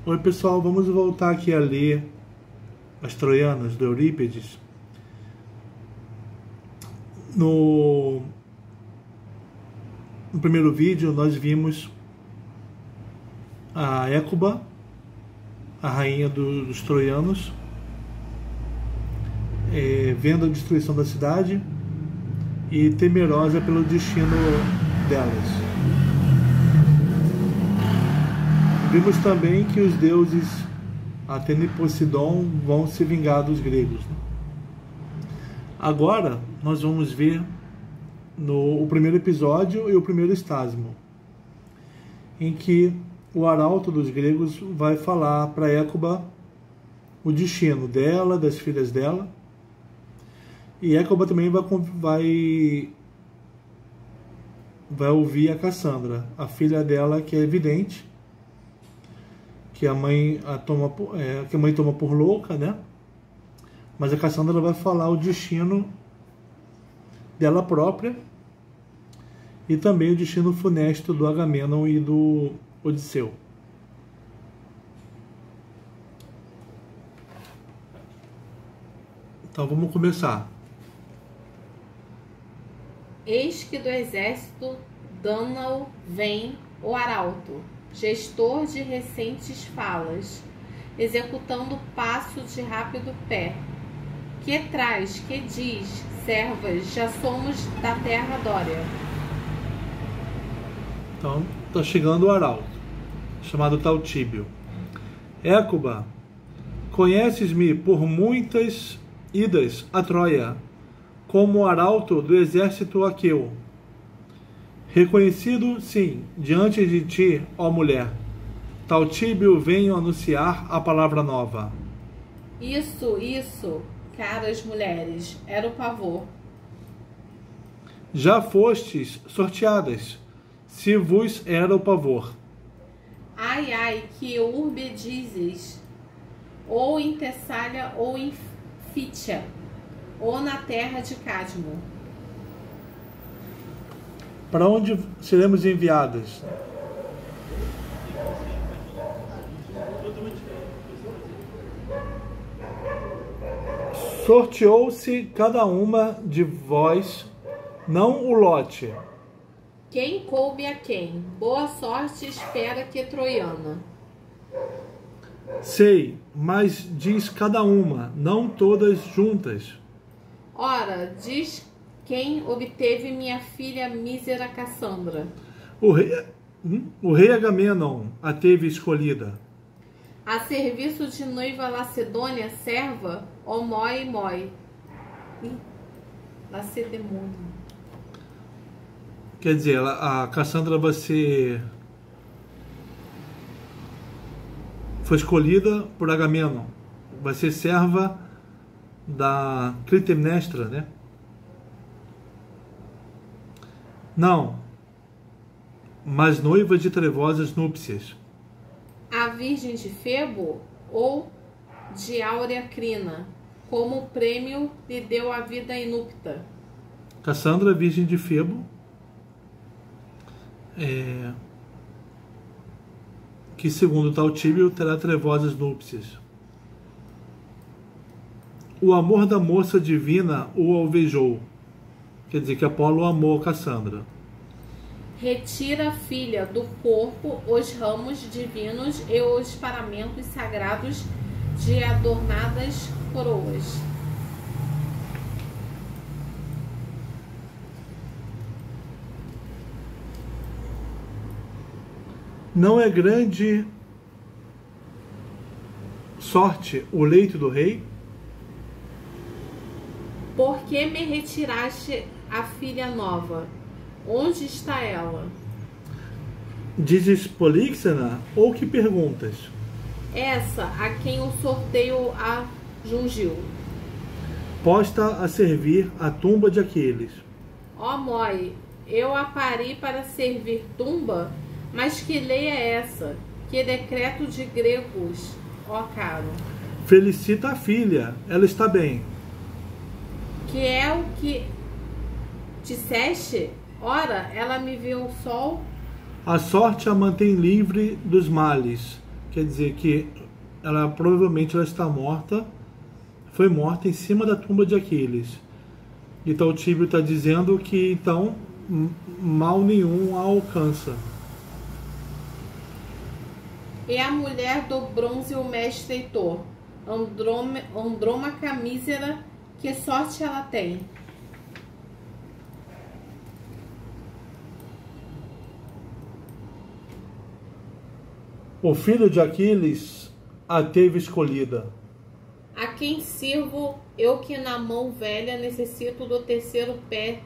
Oi pessoal, vamos voltar aqui a ler As Troianas, do Eurípides. No primeiro vídeo nós vimos a Écuba, a rainha dos troianos, vendo a destruição da cidade e temerosa pelo destino delas. Vimos também que os deuses Atena e Poseidon vão se vingar dos gregos. Agora nós vamos ver o primeiro episódio e o primeiro estasmo, em que o arauto dos gregos vai falar para Écuba o destino dela, das filhas dela, e Écuba também vai ouvir a Cassandra, a filha dela, que é evidente que a mãe toma por louca, né? Mas a Cassandra vai falar o destino dela própria e também o destino funesto do Agamenon e do Odisseu. Então vamos começar. Eis que do exército Dânao vem o arauto, gestor de recentes falas, executando passo de rápido pé. Que traz, que diz, servas, já somos da terra Dória. Então, está chegando o arauto, chamado Taltíbio. Écuba, conheces-me por muitas idas a Troia, como arauto do exército aqueu. Reconhecido, sim, diante de ti, ó mulher, Taltíbio venho anunciar a palavra nova. Isso, caras mulheres, era o pavor. Já fostes sorteadas, se vos era o pavor. Ai, que urbe dizes, ou em Tessália, ou em Fítia, ou na terra de Cadmo. Para onde seremos enviadas? Sorteou-se cada uma de vós, não o lote. Quem coube a quem? Boa sorte espera que troiana. Sei, mas diz cada uma, não todas juntas. Ora, diz quem obteve minha filha mísera Cassandra. O rei Agamenon a teve escolhida. A serviço de noiva Lacedônia, serva, ó Moi. Lacedemônio. Quer dizer, a Cassandra foi escolhida por Agamenon. Vai ser serva da Clitemnestra, né? Não, mas noiva de trevosas núpcias. A virgem de Febo ou de áurea crina, como prêmio lhe deu a vida inúpta. Cassandra, virgem de Febo, que segundo Taltíbio terá trevosas núpcias. O amor da moça divina o alvejou. Quer dizer que Apolo amou Cassandra. Retira, filha, do corpo os ramos divinos e os paramentos sagrados de adornadas coroas. Não é grande sorte o leito do rei? Por que me retiraste a filha nova? Onde está ela? Dizes Políxena ou que perguntas? Essa a quem o sorteio a jungiu. Posta a servir a tumba de Aquiles. Ó Moi, eu a pari para servir tumba, mas que lei é essa? Que decreto de gregos, ó caro? Felicita a filha, ela está bem. Que é o que disseste? Ora, ela me viu o sol. A sorte a mantém livre dos males, quer dizer que ela provavelmente ela está morta, foi morta em cima da tumba de Aquiles. Então o Tíbio está dizendo que então mal nenhum a alcança. E a mulher do bronze o mestre Heitor, Andrômaca mísera, que sorte ela tem. O filho de Aquiles a teve escolhida. A quem sirvo eu que na mão velha necessito do terceiro pé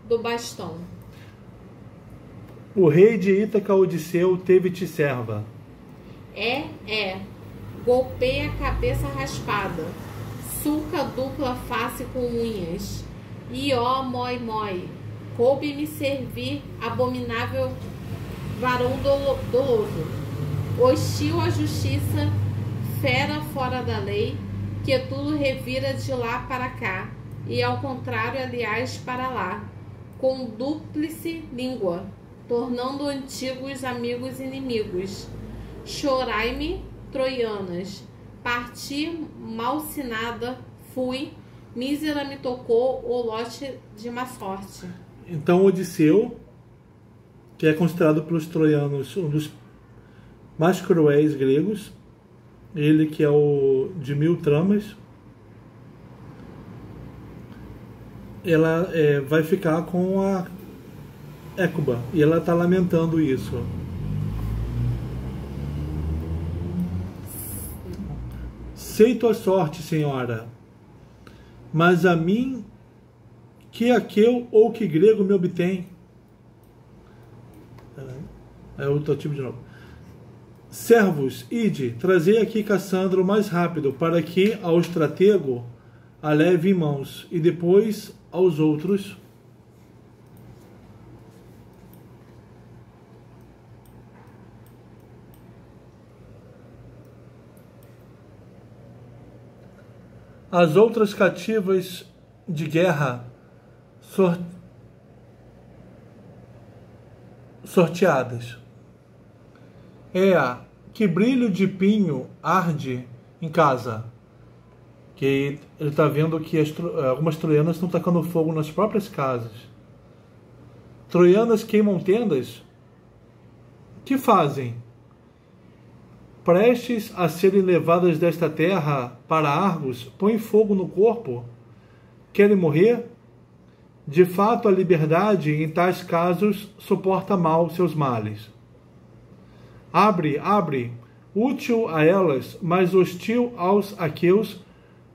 do bastão. O rei de Ítaca, Odisseu, teve-te serva. Golpeia a cabeça raspada, sulca dupla face com unhas. E ó, mói, coube-me servir abominável varão doloso. Hostil à justiça, fera fora da lei, que tudo revira de lá para cá, e ao contrário, aliás, para lá, com dúplice língua, tornando antigos amigos inimigos. Chorai-me, troianas, parti malsinada, fui, mísera me tocou o lote de má sorte. Então Odisseu, que é considerado pelos troianos um dos mais cruéis gregos, ele que é o de 1000 tramas, ela vai ficar com a Écuba, e ela está lamentando isso. Sei tua sorte, senhora, mas a mim que aqueu ou que grego me obtém. É outro tipo de novo. Servos, ide, trazei aqui Cassandra o mais rápido, para que ao estratego a leve em mãos, e depois aos outros. As outras cativas de guerra sorteadas. Que brilho de pinho arde em casa. Que ele está vendo que algumas troianas estão tacando fogo nas próprias casas. Troianas queimam tendas? Que fazem? Prestes a serem levadas desta terra para Argos, põem fogo no corpo? Querem morrer? De fato, a liberdade, em tais casos, suporta mal seus males. Abre, útil a elas, mas hostil aos aqueus,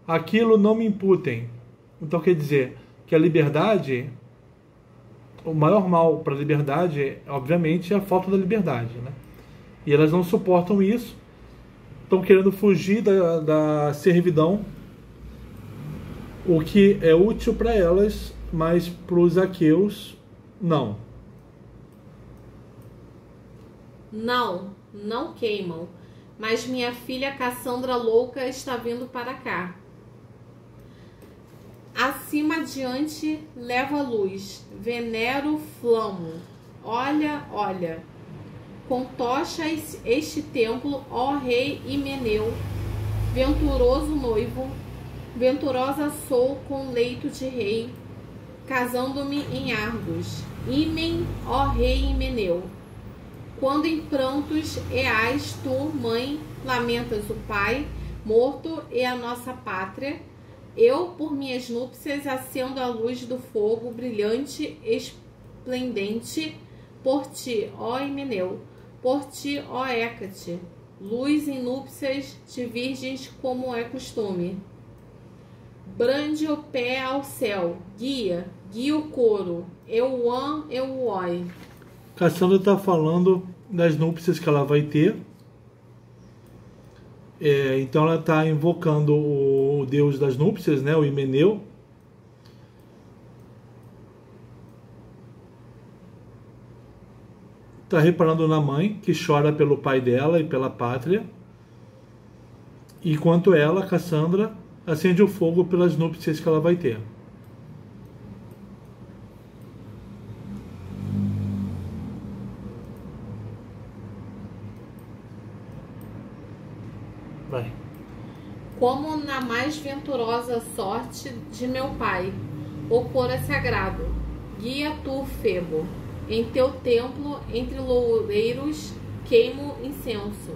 aquilo não me imputem. Então quer dizer que a liberdade, o maior mal para a liberdade, obviamente, é a falta da liberdade, né? E elas não suportam isso, estão querendo fugir da servidão, o que é útil para elas, mas para os aqueus, não. Não queimam, mas minha filha Cassandra louca está vindo para cá. Acima adiante leva a luz, venero flamo. Olha, com tochas este templo, ó rei Himeneu, venturoso noivo, venturosa sou com leito de rei, casando-me em Argos. Imen, ó rei Himeneu, quando em prantos eás tu, mãe, lamentas o pai morto e a nossa pátria, eu, por minhas núpcias, acendo a luz do fogo brilhante, esplendente, por ti, ó Himeneu, por ti, ó Hécate, luz em núpcias de virgens, como é costume. Brande o pé ao céu, guia o coro, euoi. Cassandra está falando das núpcias que ela vai ter. Então ela está invocando o deus das núpcias, né, o Himeneu. Está reparando na mãe, que chora pelo pai dela e pela pátria. Enquanto ela, Cassandra, acende o fogo pelas núpcias que ela vai ter. Vai. Como na mais venturosa sorte de meu pai, o coro é sagrado. Guia tu, Febo, em teu templo, entre loureiros, queimo incenso.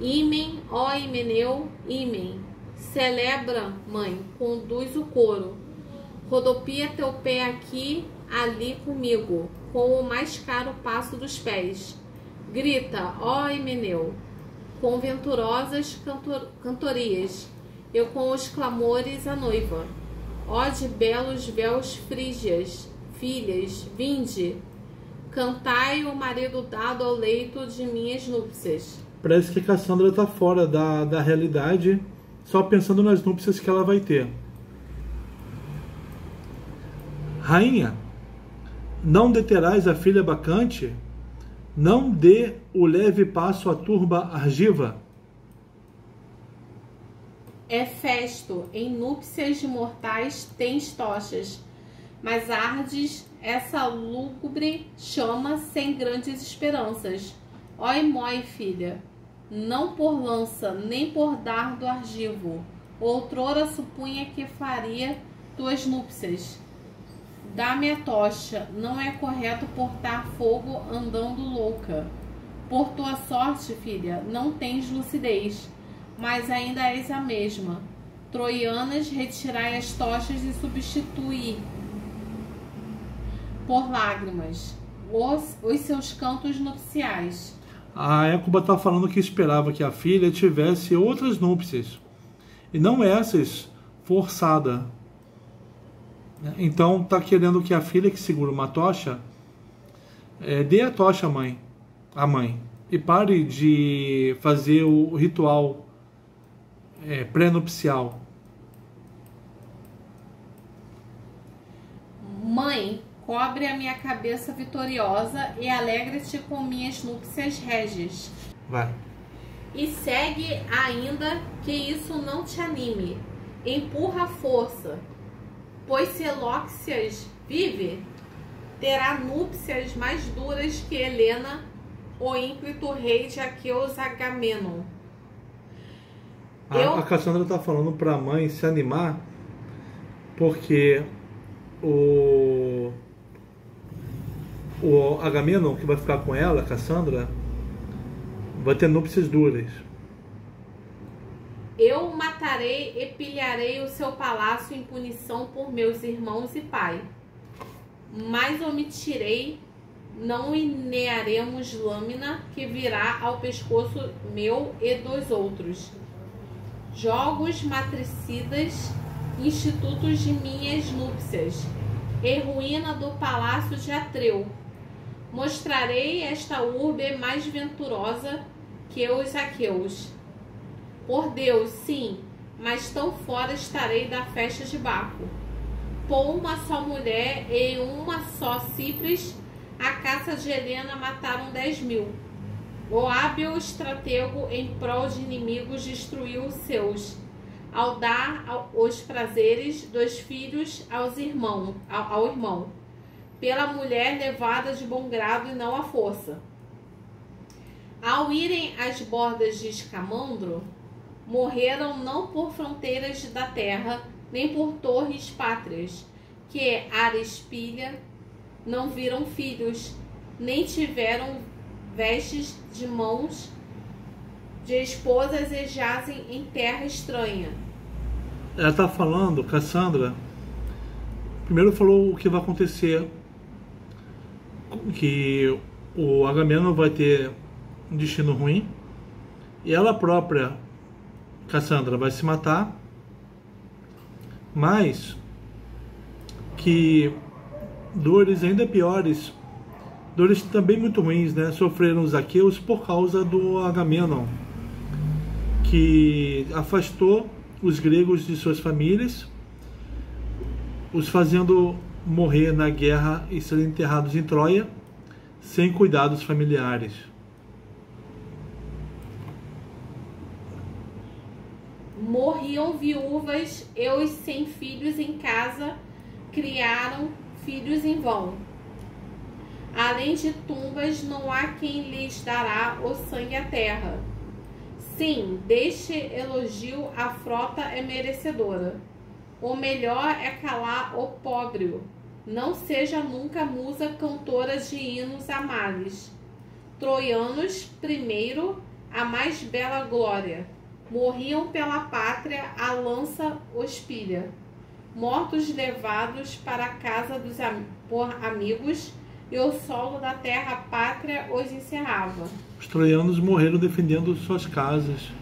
Ímen, ó Himeneu, ímen. Celebra, mãe, conduz o coro. Rodopia teu pé aqui, ali comigo, com o mais caro passo dos pés. Grita, ó Himeneu, com venturosas cantorias, eu com os clamores a noiva. Ó de belos véus frígias, filhas, vinde, cantai o marido dado ao leito de minhas núpcias. Parece que Cassandra está fora da realidade, só pensando nas núpcias que ela vai ter. Rainha, não deterás a filha bacante? Não dê o leve passo à turba argiva? Hefesto, em núpcias de mortais tens tochas, mas ardes essa lúgubre chama sem grandes esperanças. Oi, mói, filha, não por lança, nem por dardo argivo, outrora supunha que faria tuas núpcias. Dá-me a tocha, não é correto portar fogo andando louca. Por tua sorte, filha, não tens lucidez, mas ainda és a mesma. Troianas, retirai as tochas e substituí por lágrimas os seus cantos nupciais. A Écuba está falando que esperava que a filha tivesse outras núpcias, e não essas forçada. Então está querendo que a filha que segura uma tocha dê a tocha à mãe, e pare de fazer o ritual pré-nupcial. Mãe, cobre a minha cabeça vitoriosa e alegra-te com minhas núpcias régias. Vai. E segue ainda que isso não te anime. Empurra a força, pois se Elóxias vive, terá núpcias mais duras que Helena, o ímpeto rei de Aqueus Agamenon. A Cassandra está falando para a mãe se animar, porque o Agamenon, que vai ficar com ela, Cassandra, vai ter núpcias duras. Eu matarei e pilharei o seu palácio em punição por meus irmãos e pai. Mas omitirei, não inearemos lâmina que virá ao pescoço meu e dos outros. Jogos matricidas, institutos de minhas núpcias, e ruína do palácio de Atreu. Mostrarei esta urbe mais venturosa que os aqueus. Por Deus, sim, mas tão fora estarei da festa de Baco. Por uma só mulher e uma só Cipres, a caça de Helena mataram 10.000. O hábil estratego em prol de inimigos destruiu os seus, ao dar os prazeres dos filhos ao irmão, pela mulher levada de bom grado e não à força. Ao irem às bordas de Escamandro, morreram não por fronteiras da terra, nem por torres pátrias, que Arispilha não viram filhos, nem tiveram vestes de mãos de esposas e jazem em terra estranha. Ela está falando, Cassandra, primeiro falou o que vai acontecer, que o Agamenon vai ter um destino ruim, e ela própria, Cassandra, vai se matar, mas que dores ainda piores, dores também muito ruins, né, sofreram os aqueus por causa do Agamenon, que afastou os gregos de suas famílias, os fazendo morrer na guerra e serem enterrados em Troia, sem cuidados familiares. Morriam viúvas e os sem filhos em casa criaram filhos em vão. Além de tumbas, não há quem lhes dará o sangue à terra. Sim, deste elogio a frota é merecedora. O melhor é calar o pobre. Não seja nunca musa cantora de hinos a males. Troianos, primeiro, a mais bela glória. Morriam pela pátria, a lança os pilha. Mortos levados para a casa por amigos, e o solo da terra pátria os encerrava. Os troianos morreram defendendo suas casas.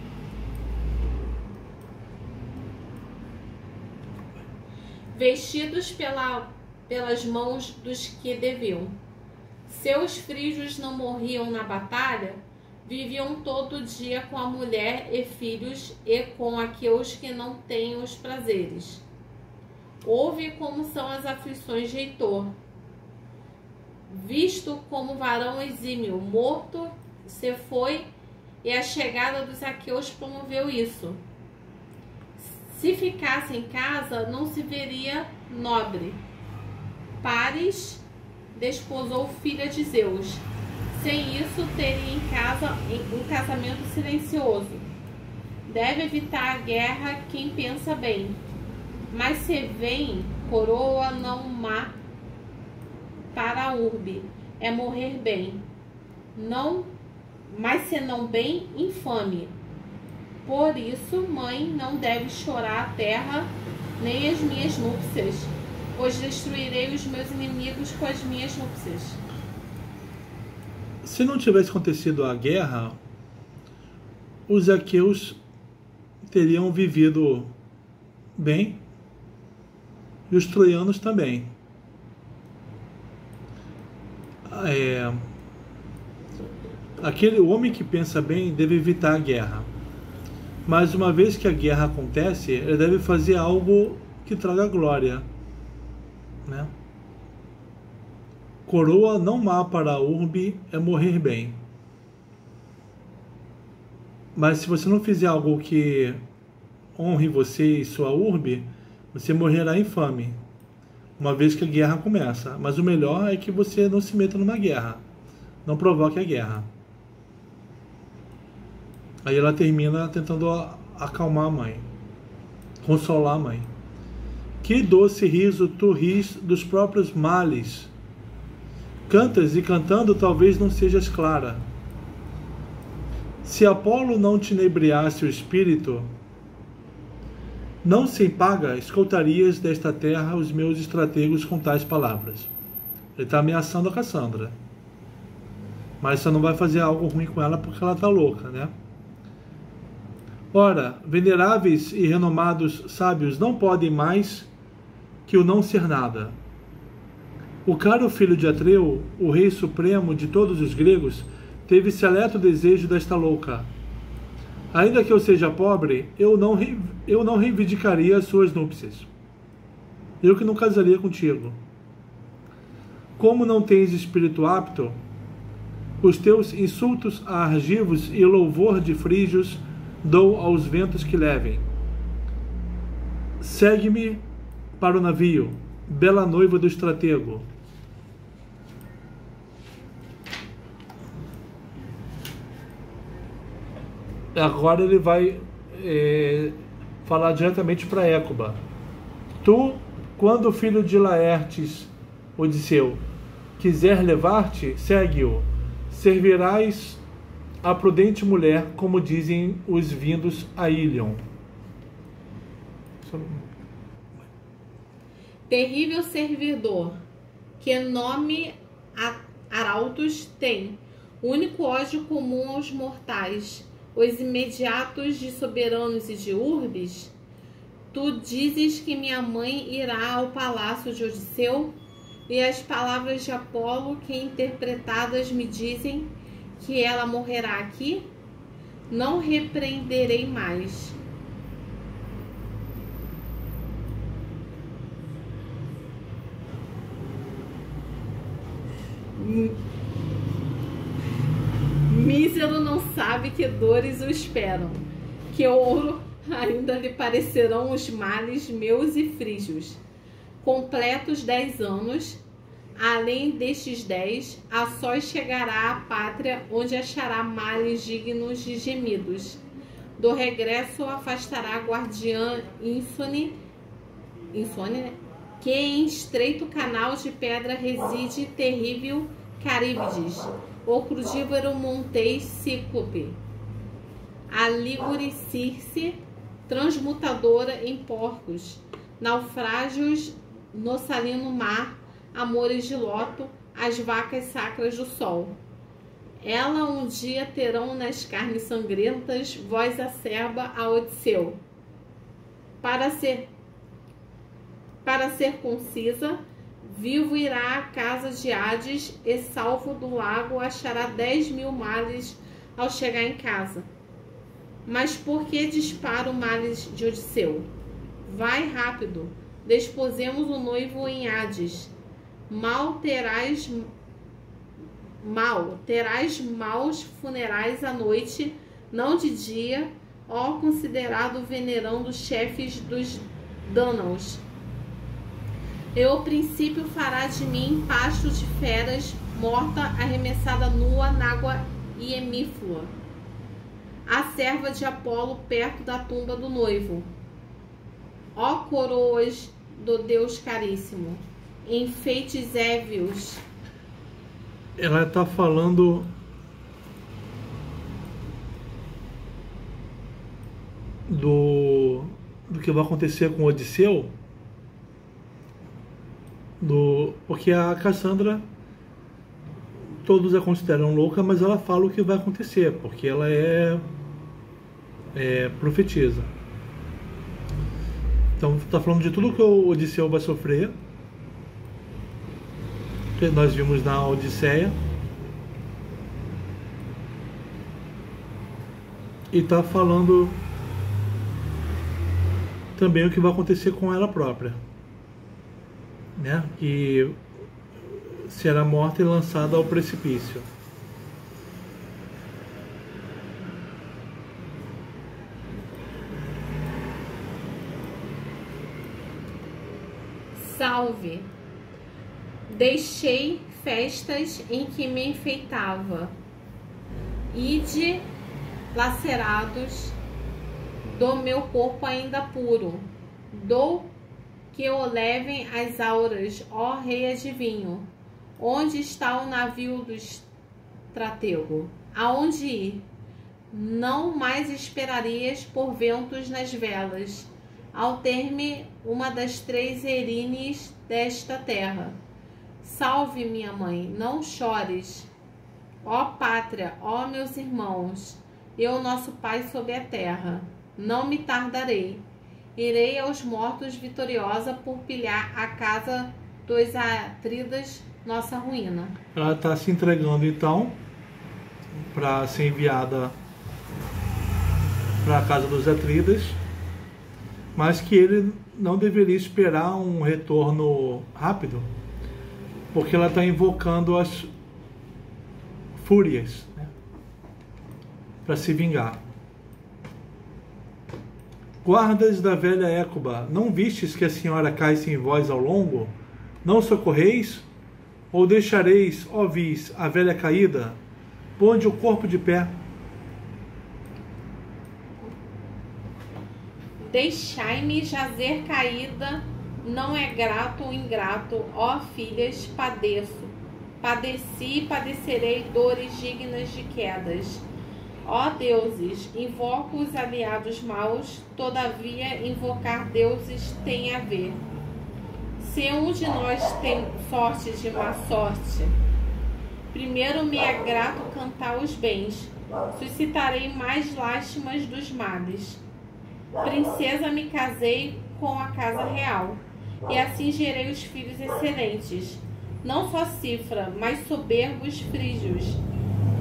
Vestidos pelas mãos dos que deviam. Seus frígios não morriam na batalha, viviam todo dia com a mulher e filhos e com aqueles que não têm os prazeres. Ouve como são as aflições de Heitor. Visto como varão exímio, morto se foi, e a chegada dos aqueus promoveu isso. Se ficasse em casa, não se veria nobre. Paris desposou filha de Zeus. Sem isso, teria em casa um casamento silencioso. Deve evitar a guerra quem pensa bem. Mas se vem coroa não má para a urbe, é morrer bem. Não, mas se não bem, infame. Por isso, mãe, não deve chorar a terra, nem as minhas núpcias, pois destruirei os meus inimigos com as minhas núpcias. Se não tivesse acontecido a guerra, os aqueus teriam vivido bem, e os troianos também. Aquele homem que pensa bem deve evitar a guerra. Mas uma vez que a guerra acontece, ele deve fazer algo que traga glória, né? Coroa não má para a urbe é morrer bem. Mas se você não fizer algo que honre você e sua urbe, você morrerá infame, uma vez que a guerra começa. Mas o melhor é que você não se meta numa guerra, não provoque a guerra. Aí ela termina tentando acalmar a mãe, consolar a mãe. Que doce riso tu ris dos próprios males. Cantas e cantando talvez não sejas clara. Se Apolo não te inebriasse o espírito, não sem paga escoltarias desta terra os meus estrategos com tais palavras. Ele está ameaçando a Cassandra. Mas você não vai fazer algo ruim com ela porque ela está louca, né? Ora, veneráveis e renomados sábios não podem mais que o não ser nada. O caro filho de Atreu, o rei supremo de todos os gregos, teve seleto desejo desta louca. Ainda que eu seja pobre, eu não reivindicaria as suas núpcias. Eu que não casaria contigo. Como não tens espírito apto, os teus insultos a argivos e louvor de frígios dou aos ventos que levem. Segue-me para o navio, bela noiva do estratego. Agora ele vai falar diretamente para Écuba. Tu, quando o filho de Laertes, Odisseu, quiser levar-te, segue-o. Servirás a prudente mulher, como dizem os vindos a Ilion. Terrível servidor, que nome arautos tem, único ódio comum aos mortais, os imediatos de soberanos e de urbes. Tu dizes que minha mãe irá ao palácio de Odisseu, e as palavras de Apolo, que interpretadas me dizem que ela morrerá aqui? Não repreenderei mais. Mísero não sabe que dores o esperam, que ouro ainda lhe parecerão os males meus e frígios. Completos 10 anos, além destes 10, a sós chegará à pátria, onde achará males dignos de gemidos. Do regresso afastará a guardiã insone, né? Que em estreito canal de pedra reside terrível Caríbides, o crudívero montês Cíclope, a lígure Circe, transmutadora em porcos, naufrágios no salino mar, amores de Loto, as vacas sacras do sol. Ela um dia terão nas carnes sangrentas voz acerba a Odisseu. Para ser concisa, vivo irá à casa de Hades e salvo do lago achará 10.000 males ao chegar em casa. Mas por que disparo males de Odisseu? Vai rápido, desposemos o noivo em Hades. Terás maus funerais à noite, não de dia, ó considerado venerando chefes dos Dânaos. E o princípio fará de mim pasto de feras, morta, arremessada nua nágua iemíflua. A serva de Apolo perto da tumba do noivo. Ó coroas do Deus caríssimo, enfeites évios. Ela está falando do que vai acontecer com Odisseu, porque a Cassandra todos a consideram louca, mas ela fala o que vai acontecer, porque ela é profetisa. Então está falando de tudo que o Odisseu vai sofrer, que nós vimos na Odisseia, e está falando também o que vai acontecer com ela própria, né? Que será morta e lançada ao precipício. Salve! Deixei festas em que me enfeitava, ide lacerados do meu corpo ainda puro, dou que o levem as auras, ó rei adivinho. Onde está o navio do estratego? Aonde ir? Não mais esperarias por ventos nas velas, ao ter-me uma das 3 Erines desta terra. Salve, minha mãe, não chores. Ó pátria, ó meus irmãos, eu, nosso pai sob a terra, não me tardarei. Irei aos mortos vitoriosa por pilhar a casa dos Atridas, nossa ruína. Ela está se entregando então para ser enviada para a casa dos Atridas, mas que ele não deveria esperar um retorno rápido, porque ela está invocando as fúrias, né, para se vingar. Guardas da velha Écuba, não vistes que a senhora cai sem vós ao longo? Não socorreis? Ou deixareis, ó vis, a velha caída? Ponde o corpo de pé. Deixai-me jazer caída, não é grato ou ingrato, ó filhas, padeço. Padeci e padecerei dores dignas de quedas. Ó deuses, invoco os aliados maus, todavia invocar deuses tem a ver. Se um de nós tem sorte de má sorte, primeiro me é grato cantar os bens, suscitarei mais lástimas dos males. Princesa me casei com a casa real, e assim gerei os filhos excelentes, não só cifra, mas soberbos frígios,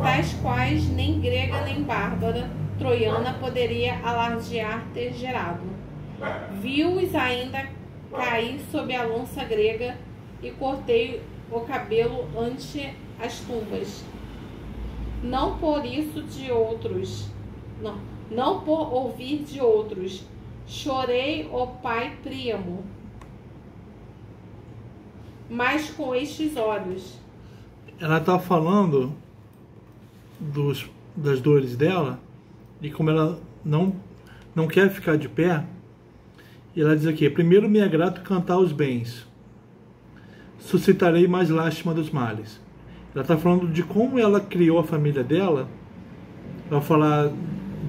tais quais nem grega nem bárbara, troiana poderia alardear ter gerado. Vi-os ainda cair sob a lança grega e cortei o cabelo ante as tumbas. Não por isso de outros, não por ouvir de outros, chorei o pai Príamo, mas com estes olhos. Ela está falando das dores dela, e como ela não quer ficar de pé, e ela diz aqui: primeiro me é grato cantar os bens, suscitarei mais lástima dos males. Ela está falando de como ela criou a família dela, vai falar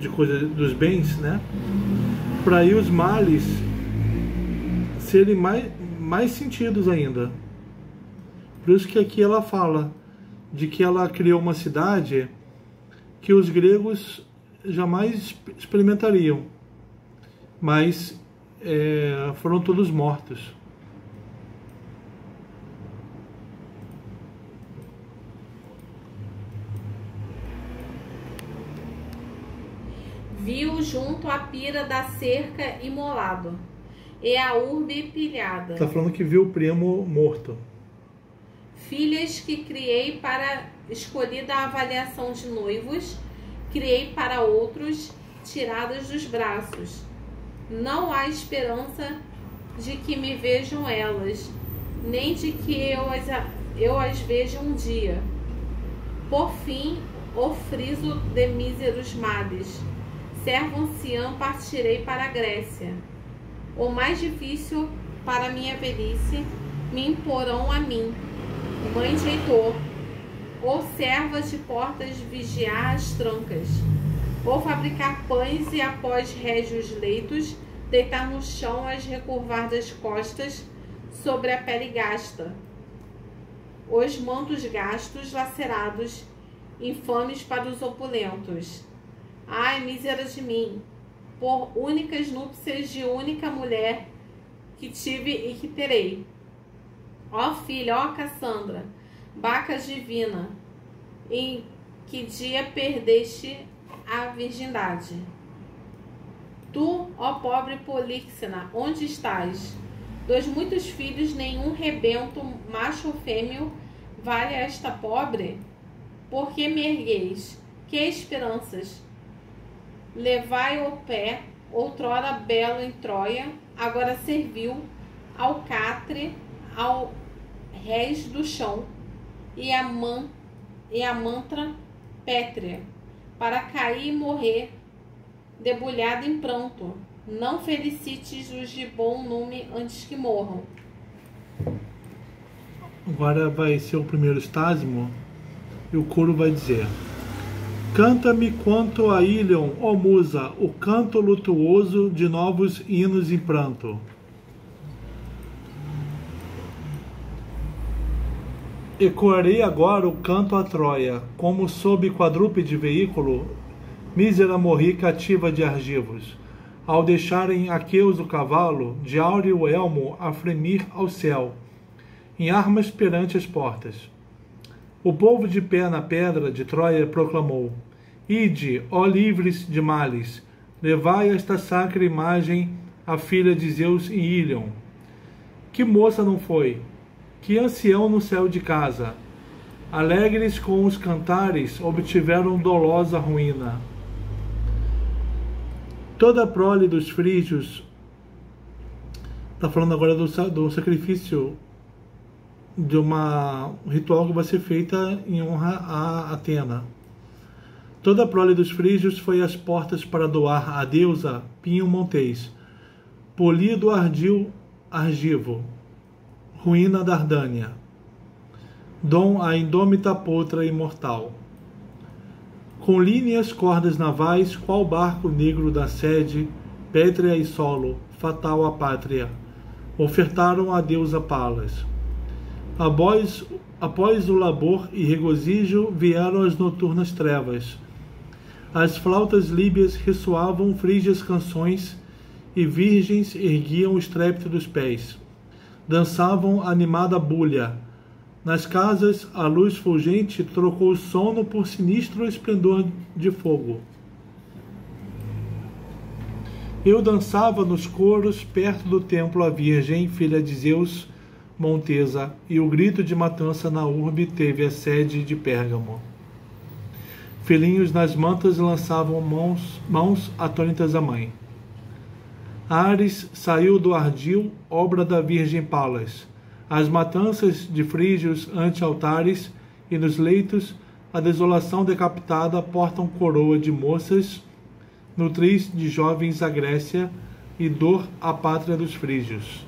de coisa dos bens, né? Para aí os males serem mais sentidos ainda. Por isso que aqui ela fala de que ela criou uma cidade que os gregos jamais experimentariam, mas foram todos mortos. Viu junto à pira da cerca imolado, e a urbe pilhada. Está falando que viu o primo morto. Filhas que criei para escolhida a avaliação de noivos, criei para outros, tiradas dos braços. Não há esperança de que me vejam elas, nem de que eu as veja um dia. Por fim, o friso de míseros males, servo ancião partirei para a Grécia. O mais difícil para minha velhice me imporão a mim, mãe de Heitor, ou servas de portas vigiar as trancas, ou fabricar pães e após régios leitos, deitar no chão as recurvadas costas sobre a pele gasta, os mantos gastos lacerados, infames para os opulentos. Ai, mísera de mim, por únicas núpcias de única mulher que tive e que terei. Ó filha, ó Cassandra, Bacas divina, em que dia perdeste a virgindade? Tu, ó pobre Políxena, onde estás? Dos muitos filhos, nenhum rebento, macho ou fêmeo, vale esta pobre? Por que me ergueis? Que esperanças? Levai o pé, outrora belo em Troia, agora serviu ao catre, ao réis do chão, e a mantra pétrea, para cair e morrer, debulhado em pranto. Não felicites os de bom nome antes que morram. Agora vai ser o primeiro estágio, e o coro vai dizer: canta-me quanto a Ilion, ó musa, o canto lutuoso de novos hinos em pranto. Ecoarei agora o canto a Troia, como sob quadrúpede veículo, mísera morri cativa de argivos, ao deixarem aqueus o cavalo, de áureo elmo a fremir ao céu, em armas perante as portas. O povo de pé na pedra de Troia proclamou: ide, ó livres de males, levai esta sacra imagem à filha de Zeus em Ilion. Que moça não foi? Que ancião no céu de casa, alegres com os cantares, obtiveram dolosa ruína. Toda a prole dos frígios, está falando agora do sacrifício de um ritual que vai ser feita em honra a Atena. Toda a prole dos frígios foi às portas para doar à deusa Pinho Montês, polido argivo, ruína Dardânia, dom à indômita potra imortal. Com líneas cordas navais, qual barco negro da sede, pétrea e solo, fatal à pátria, ofertaram à deusa Palas. Após o labor e regozijo, vieram as noturnas trevas. As flautas líbias ressoavam frígias canções, e virgens erguiam o estrépito dos pés. Dançavam animada bulha. Nas casas, a luz fulgente trocou o sono por sinistro esplendor de fogo. Eu dançava nos coros perto do templo a Virgem, filha de Zeus, Montesa, e o grito de matança na urbe teve a sede de Pérgamo. Filhinhos nas mantas lançavam mãos atônitas à mãe. Ares saiu do ardil, obra da Virgem Palas. As matanças de frígios ante altares, e nos leitos a desolação decapitada portam coroa de moças nutriz de jovens a Grécia e dor a pátria dos frígios.